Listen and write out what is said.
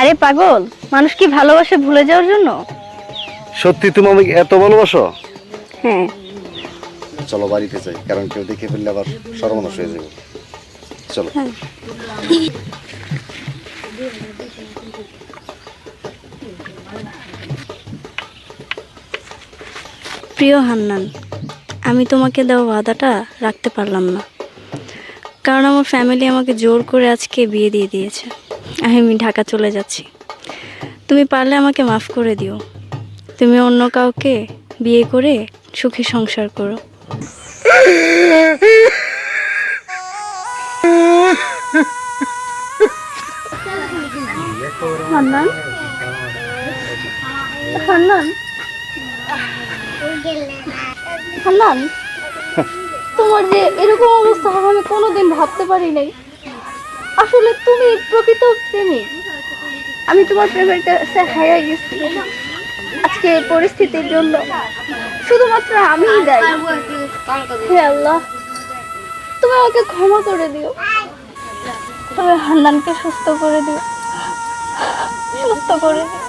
আরে পাগল, মানুষ কি ভালোবাসে ভুলে যাওয়ার জন্য? সত্যি তুমি আমাকে এত ভালোবাসো? হ্যাঁ। চলো বাড়িতে যাই, কারণ কেউ দেখে ফেললে আবার সর্বনাশ হয়ে যাবে। চলো। প্রিয় হান্নান, আমি তোমাকে দেওয়া ওয়াদাটা রাখতে পারলাম না, কারণ আমার ফ্যামিলি আমাকে জোর করে আজকে বিয়ে দিয়ে দিয়েছে। আমি ঢাকা চলে যাচ্ছি। তুমি পারলে আমাকে মাফ করে দিও। তুমি অন্য কাউকে বিয়ে করে সুখী সংসার করো। হান্নান, হান্নান, হান্নান, তোমার যে এরকম অবস্থা হবে আমি কোনোদিন ভাবতে পারি নাই। আসলে তুমি প্রকৃত প্রেমিক। আমি তোমার প্রেমের কাছে হারিয়ে গেছি। আজকে এই পরিস্থিতির জন্য শুধুমাত্র আমিই দায়ী। হে আল্লাহ, তুমি আমাকে ক্ষমা করে দিও। তুমি হান্নানকে সুস্থ করে দিও, সুস্থ করে দিও।